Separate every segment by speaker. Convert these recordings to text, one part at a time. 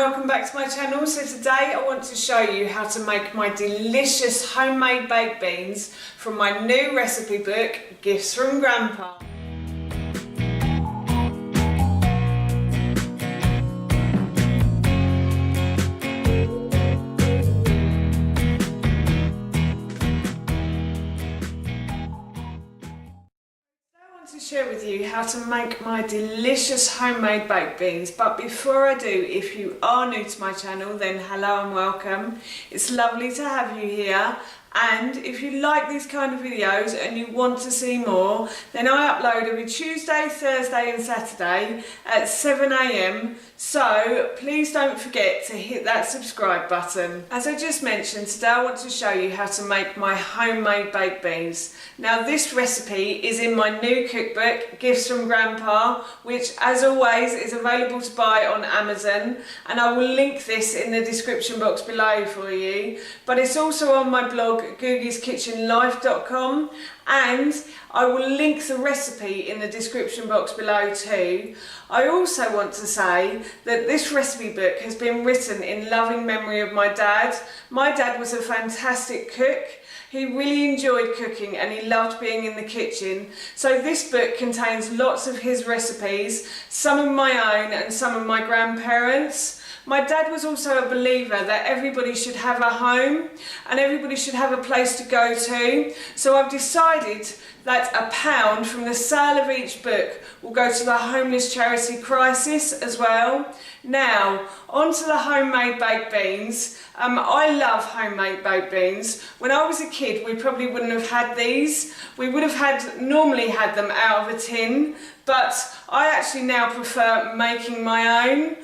Speaker 1: welcome back to my channel. So today I want to show you how to make my delicious homemade baked beans from my new recipe book, Gifts from Grandpa. To share with you how to make my delicious homemade baked beans, but before I do, if you are new to my channel, then hello and welcome. It's lovely to have you here, and if you like these kind of videos and you want to see more, then I upload every Tuesday, Thursday and Saturday at 7 AM, so please don't forget to hit that subscribe button. As I just mentioned, today I want to show you how to make my homemade baked beans. Now this recipe is in my new cookbook, Gifts from Grandpa, which as always is available to buy on Amazon, and I will link this in the description box below for you, but it's also on my blog googie'skitchenlife.com, and I will link the recipe in the description box below too. I also want to say that this recipe book has been written in loving memory of my dad. My dad was a fantastic cook. He really enjoyed cooking and he loved being in the kitchen. So this book contains lots of his recipes, some of my own and some of my grandparents'. My dad was also a believer that everybody should have a home and everybody should have a place to go to. So I've decided that £1 from the sale of each book will go to the homeless charity Crisis as well. Now, onto the homemade baked beans. I love homemade baked beans. When I was a kid, we probably wouldn't have had these. We would have normally had them out of a tin, but I actually now prefer making my own.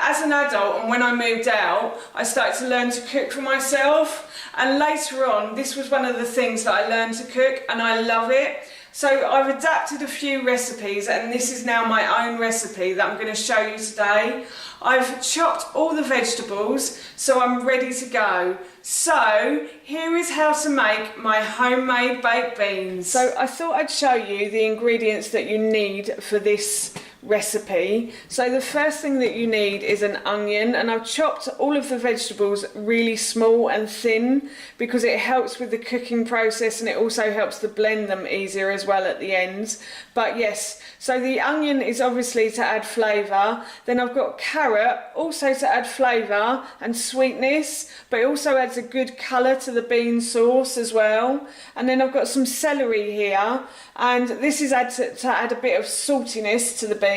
Speaker 1: As an adult and when I moved out, I started to learn to cook for myself, and later on, this was one of the things that I learned to cook, and I love it. So I've adapted a few recipes, and this is now my own recipe that I'm going to show you today. I've chopped all the vegetables, so I'm ready to go. So here is how to make my homemade baked beans. So I thought I'd show you the ingredients that you need for this recipe. So the first thing that you need is an onion, and I've chopped all of the vegetables really small and thin because it helps with the cooking process and it also helps to blend them easier as well at the ends. But yes, so the onion is obviously to add flavour. Then I've got carrot, also to add flavour and sweetness, but it also adds a good colour to the bean sauce as well. And then I've got some celery here, and this is to add a bit of saltiness to the beans.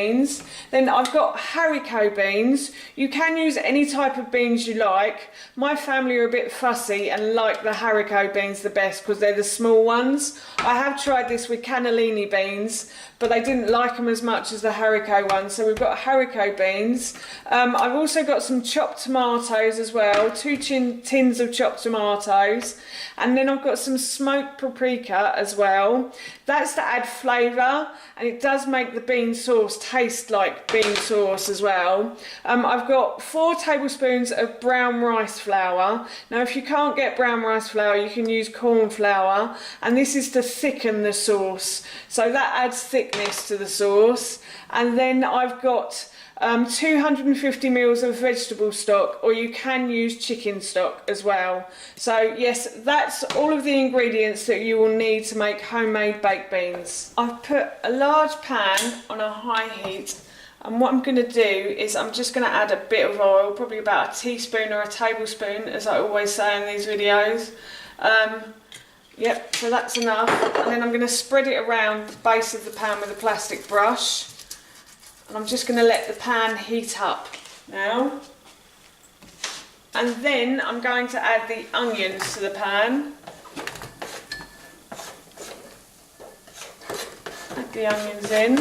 Speaker 1: Then I've got haricot beans. You can use any type of beans you like. My family are a bit fussy and like the haricot beans the best because they're the small ones. I have tried this with cannellini beans, but they didn't like them as much as the haricot ones, so we've got haricot beans. I've also got some chopped tomatoes as well, 2 tins of chopped tomatoes, and then I've got some smoked paprika as well. That's to add flavour, and it does make the bean sauce taste like bean sauce as well. I've got 4 tablespoons of brown rice flour. Now if you can't get brown rice flour, you can use corn flour, and this is to thicken the sauce, so that adds thickness to the sauce. And then I've got 250 mils of vegetable stock, or you can use chicken stock as well. So yes, that's all of the ingredients that you will need to make homemade baked beans. I've put a large pan on a high heat, and what I'm going to do is I'm just going to add a bit of oil, probably about a teaspoon or a tablespoon, as I always say in these videos. Yep, so that's enough, and then I'm going to spread it around the base of the pan with a plastic brush, and I'm just going to let the pan heat up now. And then I'm going to add the onions to the pan. Add the onions in.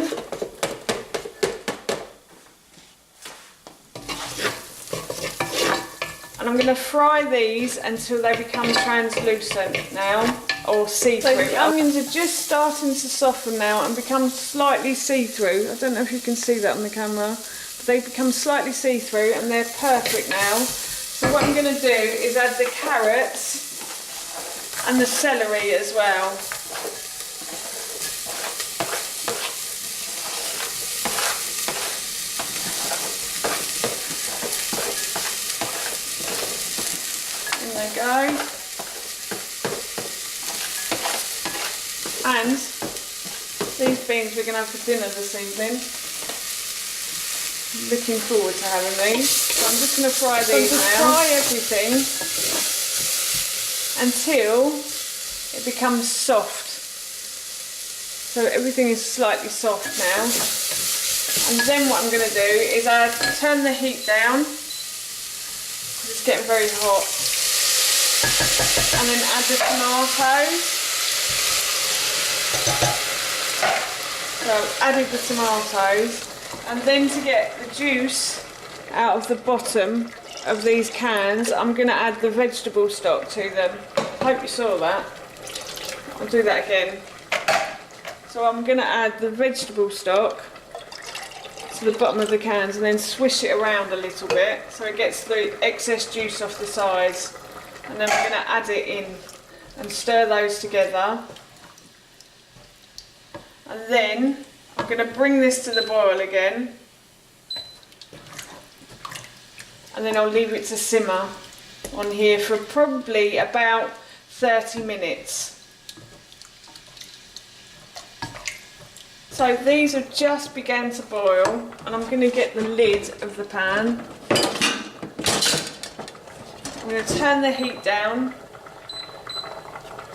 Speaker 1: And I'm going to fry these until they become translucent now, or see-through. So the onions are just starting to soften now and become slightly see-through. I don't know if you can see that on the camera, but they become slightly see-through and they're perfect now. So what I'm going to do is add the carrots and the celery as well. There you go. And these beans we're going to have for dinner this evening. Looking forward to having these. So I'm just going to fry these now. Fry everything until it becomes soft. So everything is slightly soft now. And then what I'm going to do is turn the heat down. It's getting very hot. And then add the tomatoes. So I've added the tomatoes. And then to get the juice out of the bottom of these cans, I'm going to add the vegetable stock to them. Hope you saw that. I'll do that again. So I'm going to add the vegetable stock to the bottom of the cans and then swish it around a little bit so it gets the excess juice off the sides. And then I'm going to add it in and stir those together. And then I'm going to bring this to the boil again. And then I'll leave it to simmer on here for probably about 30 minutes. So these have just begun to boil and I'm going to get the lid of the pan. I'm going to turn the heat down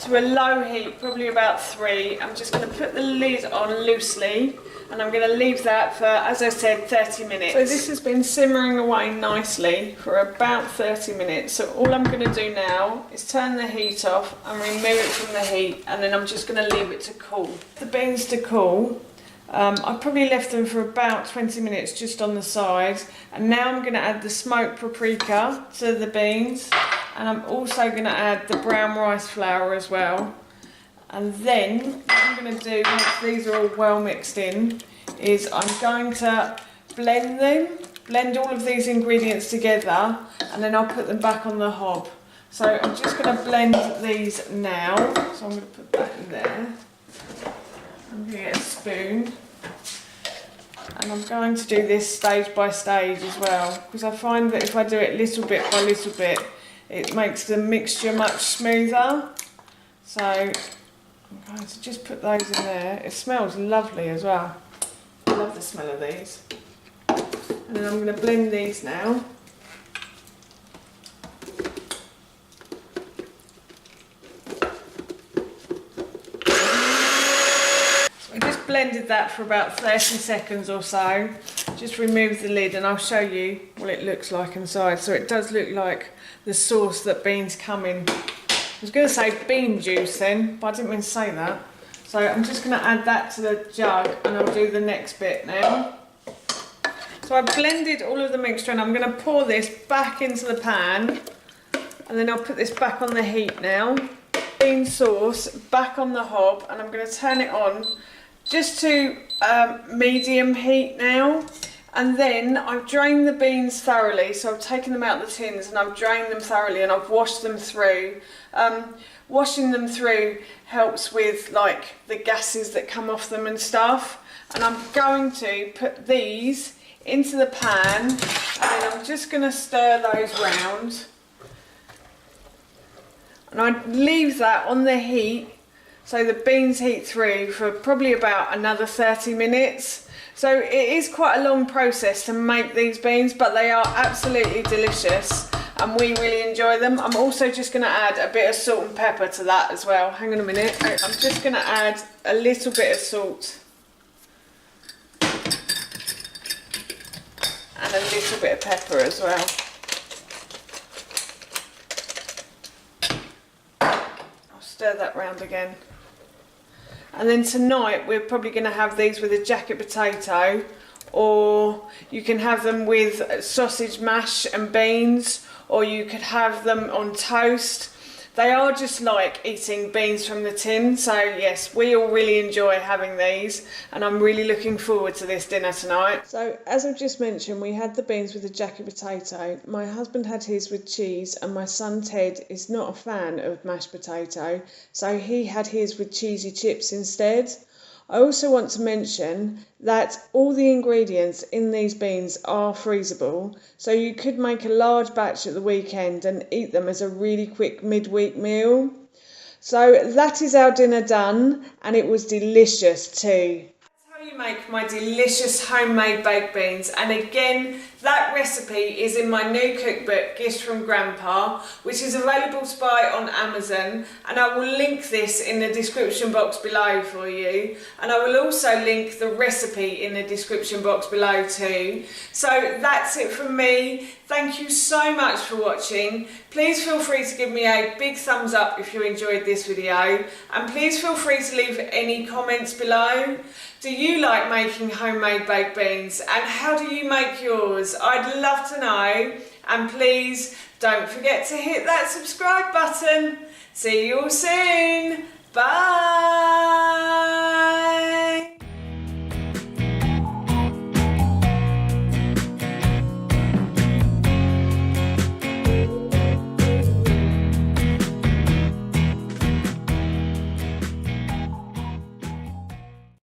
Speaker 1: to a low heat, probably about 3. I'm just going to put the lid on loosely and I'm going to leave that for, as I said, 30 minutes. So this has been simmering away nicely for about 30 minutes. So all I'm going to do now is turn the heat off and remove it from the heat, and then I'm just going to leave it to cool. The beans to cool. I probably left them for about 20 minutes just on the side, and now I'm going to add the smoked paprika to the beans, and I'm also going to add the brown rice flour as well. And then what I'm going to do once these are all well mixed in is I'm going to blend all of these ingredients together, and then I'll put them back on the hob. So I'm just going to blend these now, so I'm going to put that in there. I'm going to get a spoon, and I'm going to do this stage by stage as well, because I find that if I do it little bit by little bit, it makes the mixture much smoother. So I'm going to just put those in there. It smells lovely as well. I love the smell of these. And then I'm going to blend these now. Blended that for about 30 seconds or so. Just remove the lid and I'll show you what it looks like inside. So it does look like the sauce that beans come in. I was going to say bean juice then, but I didn't mean to say that. So I'm just going to add that to the jug and I'll do the next bit now. So I blended all of the mixture and I'm going to pour this back into the pan, and then I'll put this back on the heat now. Bean sauce back on the hob, and I'm going to turn it on just to medium heat now. And then I've drained the beans thoroughly, so I've taken them out of the tins and I've drained them thoroughly and I've washed them through. Washing them through helps with like the gases that come off them and stuff. And I'm going to put these into the pan, and then I'm just going to stir those round. And I leave that on the heat, so the beans heat through for probably about another 30 minutes. So it is quite a long process to make these beans, but they are absolutely delicious and we really enjoy them. I'm also just going to add a bit of salt and pepper to that as well. Hang on a minute. I'm just going to add a little bit of salt and a little bit of pepper as well. I'll stir that round again. And then tonight we're probably going to have these with a jacket potato, or you can have them with sausage mash and beans, or you could have them on toast. They are just like eating beans from the tin, so yes, we all really enjoy having these, and I'm really looking forward to this dinner tonight. So as I've just mentioned, we had the beans with the jacket potato. My husband had his with cheese, and my son Ted is not a fan of mashed potato, so he had his with cheesy chips instead. I also want to mention that all the ingredients in these beans are freezable, so you could make a large batch at the weekend and eat them as a really quick midweek meal. So that is our dinner done, and it was delicious too. That's how you make my delicious homemade baked beans, and again, that recipe is in my new cookbook, Gifts from Grandpa, which is available to buy on Amazon, and I will link this in the description box below for you, and I will also link the recipe in the description box below too. So that's it from me. Thank you so much for watching. Please feel free to give me a big thumbs up if you enjoyed this video, and please feel free to leave any comments below. Do you like making homemade baked beans, and how do you make yours? I'd love to know, and please don't forget to hit that subscribe button. See you all soon. Bye.